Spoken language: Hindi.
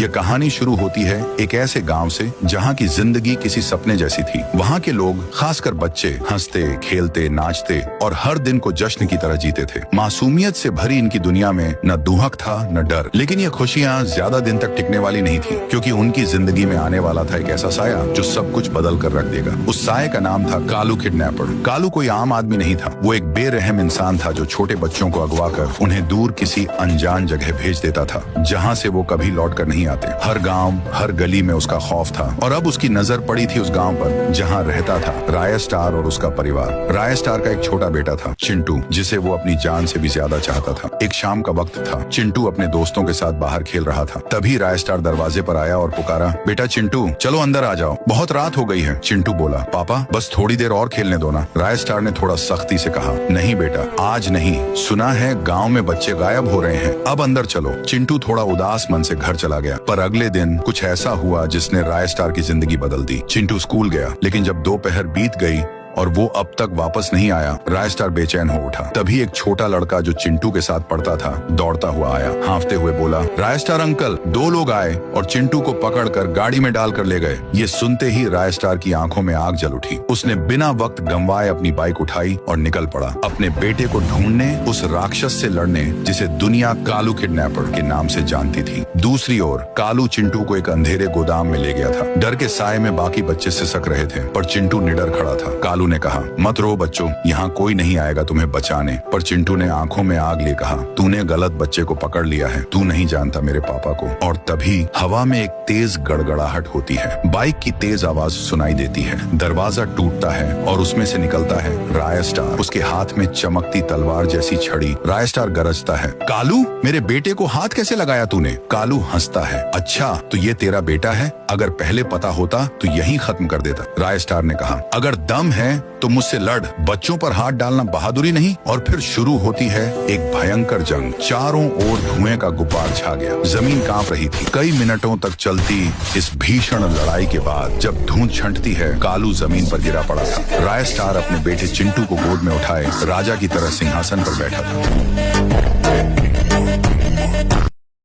ये कहानी शुरू होती है एक ऐसे गांव से जहां की जिंदगी किसी सपने जैसी थी। वहां के लोग, खासकर बच्चे, हंसते, खेलते, नाचते और हर दिन को जश्न की तरह जीते थे। मासूमियत से भरी इनकी दुनिया में न दुहक था न डर। लेकिन ये खुशियां ज्यादा दिन तक टिकने वाली नहीं थी, क्योंकि उनकी जिंदगी में आने वाला था एक ऐसा साया जो सब कुछ बदल कर रख देगा। उस साये का नाम था कालू किडनैपर। कालू कोई आम आदमी नहीं था। वो एक बेरहम इंसान था जो छोटे बच्चों को अगवा कर उन्हें दूर किसी अनजान जगह भेज देता था, जहाँ से वो कभी लौट कर नहीं आते। हर गांव, हर गली में उसका खौफ था। और अब उसकी नजर पड़ी थी उस गांव पर जहां रहता था राय स्टार और उसका परिवार। राय स्टार का एक छोटा बेटा था, चिंटू, जिसे वो अपनी जान से भी ज्यादा चाहता था। एक शाम का वक्त था। चिंटू अपने दोस्तों के साथ बाहर खेल रहा था। तभी राय स्टार दरवाजे पर आया और पुकारा, बेटा चिंटू, चलो अंदर आ जाओ, बहुत रात हो गई है। चिंटू बोला, पापा बस थोड़ी देर और खेलने दो ना। राय स्टार ने थोड़ा सख्ती से कहा, नहीं बेटा, आज नहीं। सुना है गाँव में बच्चे गायब हो रहे हैं, अब अंदर चलो। चिंटू थोड़ा उदास मन से घर चला गया। पर अगले दिन कुछ ऐसा हुआ जिसने राय स्टार की जिंदगी बदल दी। चिंटू स्कूल गया, लेकिन जब दोपहर बीत गई और वो अब तक वापस नहीं आया, राय स्टार बेचैन हो उठा। तभी एक छोटा लड़का जो चिंटू के साथ पढ़ता था दौड़ता हुआ आया। हांफते हुए बोला, राय स्टार अंकल, दो लोग आए और चिंटू को पकड़कर गाड़ी में डालकर ले गए। ये सुनते ही राय स्टार की आंखों में आग जल उठी। उसने बिना वक्त गंवाए अपनी बाइक उठाई और निकल पड़ा, अपने बेटे को ढूंढने, उस राक्षस से लड़ने जिसे दुनिया कालू किडनैपर के नाम से जानती थी। दूसरी ओर कालू चिंटू को एक अंधेरे गोदाम में ले गया था। डर के साए में बाकी बच्चे सिसक रहे थे, पर चिंटू निडर खड़ा था। कालू ने कहा, मत रो बच्चों, यहाँ कोई नहीं आएगा तुम्हें बचाने। पर चिंटू ने आंखों में आग लिए कहा, तूने गलत बच्चे को पकड़ लिया है, तू नहीं जानता मेरे पापा को। और तभी हवा में एक तेज गड़गड़ाहट होती है। बाइक की तेज आवाज सुनाई देती है। दरवाजा टूटता है और उसमें से निकलता है राय स्टार, उसके हाथ में चमकती तलवार जैसी छड़ी। राय स्टार गरजता है, कालू, मेरे बेटे को हाथ कैसे लगाया तूने? कालू हंसता है, अच्छा तो ये तेरा बेटा है? अगर पहले पता होता तो यहीं खत्म कर देता। राय स्टार ने कहा, अगर दम है तो मुझसे लड़, बच्चों पर हाथ डालना बहादुरी नहीं। और फिर शुरू होती है एक भयंकर जंग। चारों ओर धुएं का गुब्बार छा गया। जमीन कांप रही थी। कई मिनटों तक चलती इस भीषण लड़ाई के बाद जब धुंध छंटती है, कालू जमीन पर गिरा पड़ा था। राय स्टार अपने बेटे चिंटू को गोद में उठाए राजा की तरह सिंहासन पर बैठा था।